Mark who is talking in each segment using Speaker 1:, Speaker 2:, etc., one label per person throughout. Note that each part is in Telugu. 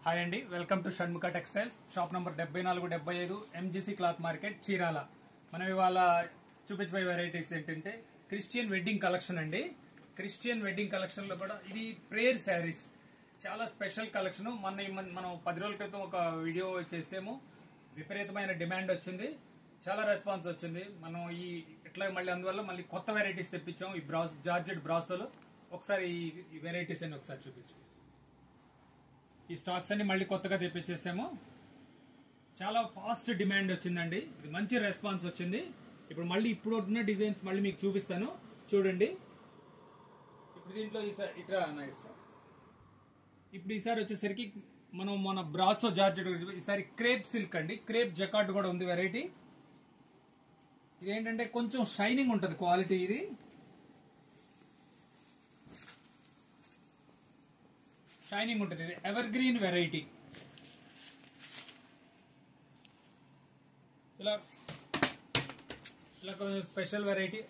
Speaker 1: హాయ్ అండి, welcome to Shanmukha textiles. Shop number 7475 MGC cloth market, Chirala. మనం ఇవాళ చూపించబోయే వెరైటీస్ ఏంటంటే క్రిస్టియన్ వెడ్డింగ్ కలెక్షన్ అండి. క్రిస్టియన్ వెడ్డింగ్ కలెక్షన్ లో కూడా ఇది ప్రేయర్ శారీస్, చాలా స్పెషల్ కలెక్షన్. మనం 10 రోజుల క్రితం ఒక వీడియో చేసాము. విపరీతమైన డిమాండ్ వచ్చింది, చాలా రెస్పాన్స్ వచ్చింది. మనం ఇట్లా అందువల్ల మళ్ళీ కొత్త వెరైటీస్ తెప్పించాం. ఈ జార్జెట్ బ్రాసోలు ఒకసారి ఈ వెరైటీస్ అని ఒకసారి చూపించాం. ఈ స్టాక్స్ అన్ని మళ్ళీ కొత్తగా తెప్పించేసాము. చాలా ఫాస్ట్ డిమాండ్ వచ్చిందండి, ఇది మంచి రెస్పాన్స్ వచ్చింది. ఇప్పుడు ఉన్న డిజైన్స్ మళ్ళీ మీకు చూపిస్తాను, చూడండి. ఇప్పుడు దీంట్లో ఇప్పుడు ఈసారి వచ్చేసరికి మనం మన బ్రాసో జార్జెట్, ఈసారి క్రేప్ సిల్క్ అండి, క్రేప్ జకార్డ్ కూడా ఉంది వెరైటీ. ఇదేంటంటే కొంచెం షైనింగ్ ఉంటుంది క్వాలిటీ. ఇది షైనింగ్ ఉంటుంది, ఇది ఎవర్ గ్రీన్ వెరైటీ. ఇలా కొంచెం స్పెషల్ వెరైటీ.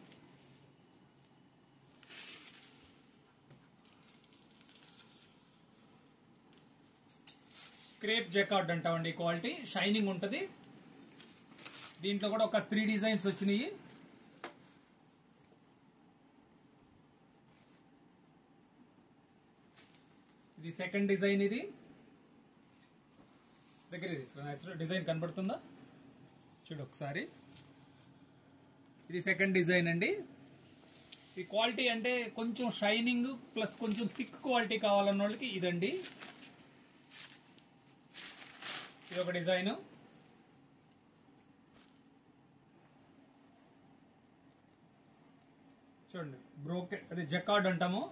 Speaker 1: క్రేప్ జకార్డ్ అంటామండి, క్వాలిటీ షైనింగ్ ఉంటుంది. దీంట్లో కూడా ఒక 3 డిజైన్స్ వచ్చినాయి. ఇది సెకండ్ డిజైన్. ఇది దగ్గర తీసుకున్నా, డిజైన్ కనబడుతుందా చూడు ఒకసారి. ఇది సెకండ్ డిజైన్ అండి. ఈ క్వాలిటీ అంటే కొంచెం షైనింగ్ ప్లస్ కొంచెం థిక్ క్వాలిటీ కావాలన్న వాళ్ళకి ఇదండి. ఇది ఒక డిజైన్. చూడండి, బ్రోకెట్, అది జకార్డ్ అంటాము.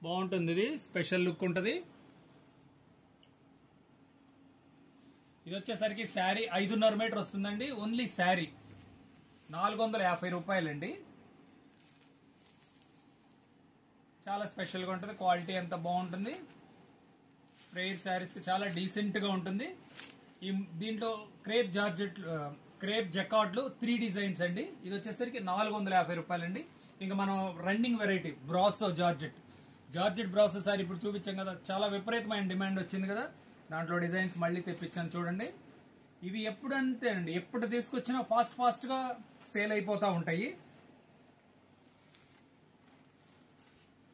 Speaker 1: బాగుంటుంది, ఇది స్పెషల్ లుక్ ఉంటుంది. ఇది వచ్చేసరికి శారీ 5.5 మీటర్ వస్తుందండి. ఓన్లీ శారీ 450 రూపాయలండి. చాలా స్పెషల్గా ఉంటుంది, క్వాలిటీ అంతా బాగుంటుంది. ప్రేయర్ శారీస్ కి చాలా డీసెంట్ గా ఉంటుంది. దీంట్లో క్రేప్ జకార్డ్ 3 డిజైన్స్ అండి. ఇది వచ్చేసరికి 450 రూపాయలండి. ఇంకా మనం running variety brasso georgette brasso sorry ఇప్పుడు చూపించాం కదా, చాలా విపరీతమైన డిమాండ్ వచ్చింది కదా, దాంట్లో డిజైన్స్ మళ్ళీ తెప్పించాను చూడండి. ఇవి ఎప్పుడు అంతే అండి, ఎప్పుడు తీసుకొచ్చినా ఫాస్ట్ గా సేల్ అయిపోతా ఉంటాయి.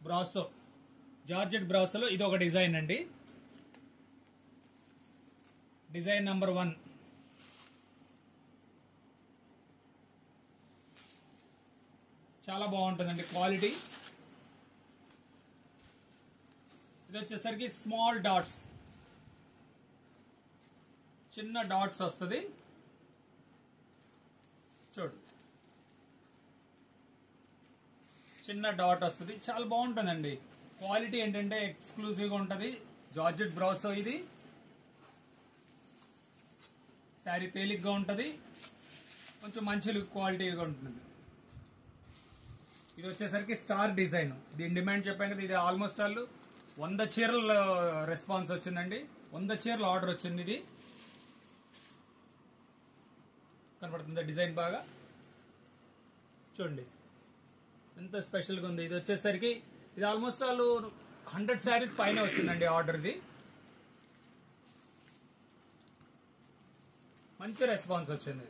Speaker 1: బ్రాసో జార్జెట్ బ్రాసోలో ఇది ఒక డిజైన్ అండి, డిజైన్ నంబర్ 1. చాలా బాగుంటుందండి క్వాలిటీ. ఇది వచ్చేసరికి స్మాల్ డాట్స్, చిన్న డాట్స్ వస్తుంది చూడు, చిన్న డాట్ వస్తుంది. చాలా బాగుంటుందండి క్వాలిటీ. ఏంటంటే ఎక్స్క్లూజివ్ గా ఉంటుంది. జార్జెట్ బ్రాసో ఇది. శారీ తేలిగ్గా ఉంటుంది, కొంచెం మంచి క్వాలిటీగా ఉంటుంది. ఇది వచ్చేసరికి స్టార్ డిజైన్. దీని డిమాండ్ చెప్పాను కదా, ఇది ఆల్మోస్ట్ 100 చీరల రెస్పాన్స్ వచ్చిందండి. 100 చీరల ఆర్డర్ వచ్చింది. ఇది కనబడుతుంది డిజైన్ బాగా, చూడండి ఎంత స్పెషల్గా ఉంది. ఇది వచ్చేసరికి ఇది ఆల్మోస్ట్ 100 శారీస్ పైన వచ్చిందండి ఆర్డర్. ఇది మంచి రెస్పాన్స్ వచ్చింది.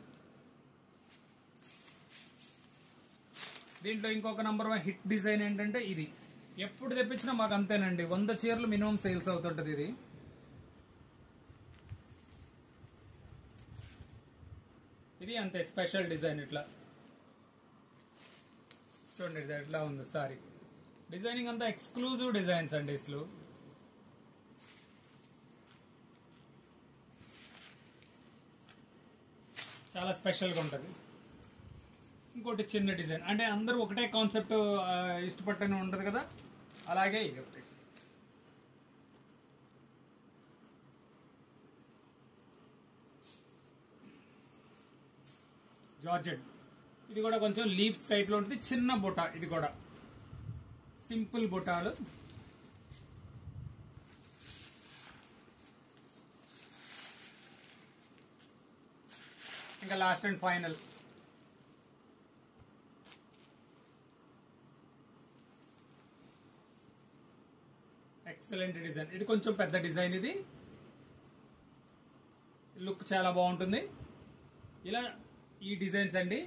Speaker 1: దీంట్లో ఇంకొక నంబర్ 1 హిట్ డిజైన్ ఏంటంటే ఇది ఎప్పుడు తెప్పించినా మాకు అంతేనండి, 100 చీరలు మినిమం సేల్స్ అవుతుంటది. ఇది అంతే స్పెషల్ డిజైన్. ఇట్లా చూడండి, ఇది ఎట్లా ఉంది సారీ. డిజైనింగ్ అంతా ఎక్స్క్లూజివ్ డిజైన్స్ అండి. ఇస్లు చాలా స్పెషల్ గా ఉంటది. ఇంకోటి చిన్న డిజైన్, అంటే అందరూ ఒకటే కాన్సెప్ట్ ఇష్టపడటనే ఉండదు కదా, అలాగే ఇది ఒకటి. జార్జెట్, ఇది కూడా కొంచెం లీవ్స్ టైప్ లో ఉంటుంది. చిన్న బుట్ట, ఇది కూడా సింపుల్ బుట్టాలు. ఇంకా last and final excellent design. ఇది కొంచెం పెద్ద డిజైన్, ఇది లుక్ చాలా బాగుంటుంది. ఇలా ఈ డిజైన్స్ అండి.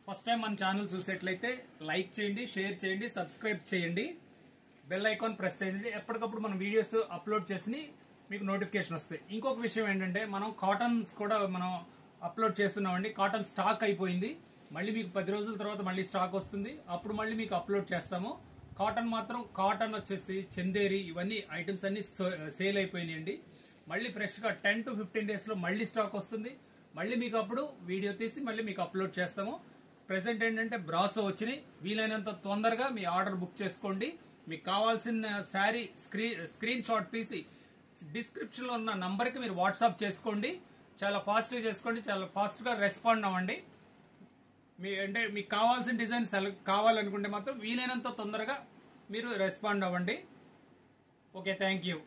Speaker 1: ఫస్ట్ టైం మన ఛానల్ చూసేట్లయితే లైక్ చేయండి, షేర్ చేయండి, సబ్స్క్రైబ్ చేయండి, బెల్ ఐకాన్ ప్రెస్ చేయండి. ఎప్పటికప్పుడు మనం వీడియోస్ అప్లోడ్ చేసి మీకు నోటిఫికేషన్ వస్తాయి. ఇంకొక విషయం ఏంటంటే మనం కాటన్స్ కూడా మనం అప్లోడ్ చేస్తున్నామండి. కాటన్ స్టాక్ అయిపోయింది, మళ్ళీ మీకు 10 రోజుల తర్వాత మళ్ళీ స్టాక్ వస్తుంది, అప్పుడు మళ్ళీ మీకు అప్లోడ్ చేస్తాము. కాటన్ మాత్రం కాటన్ వచ్చేసి చందేరి ఇవన్నీ ఐటమ్స్ అన్ని సేల్ అయిపోయినాయండి. మళ్ళీ ఫ్రెష్ గా 10 to 15 days లో మళ్ళీ స్టాక్ వస్తుంది. మళ్ళీ మీకు అప్పుడు వీడియో తీసి మళ్ళీ మీకు అప్లోడ్ చేస్తాము. ప్రెసెంట్ ఏంటంటే బ్రాసో వచ్చినాయి. వీలైనంత తొందరగా మీ ఆర్డర్ బుక్ చేసుకోండి. మీకు కావాల్సిన శారీ స్క్రీన్ షాట్ తీసి డిస్క్రిప్షన్ లో ఉన్న నంబర్ కి మీరు వాట్సాప్ చేసుకోండి. చాలా ఫాస్ట్ గా చేసుకోండి, చాలా ఫాస్ట్ గా రెస్పాండ్ అవ్వండి. మీకు కావాల్సిన డిజైన్ కావాలనుకుంటే మాత్రం వీలైనంత తొందరగా మీరు రెస్పాండ్ అవ్వండి. Okay, thank you.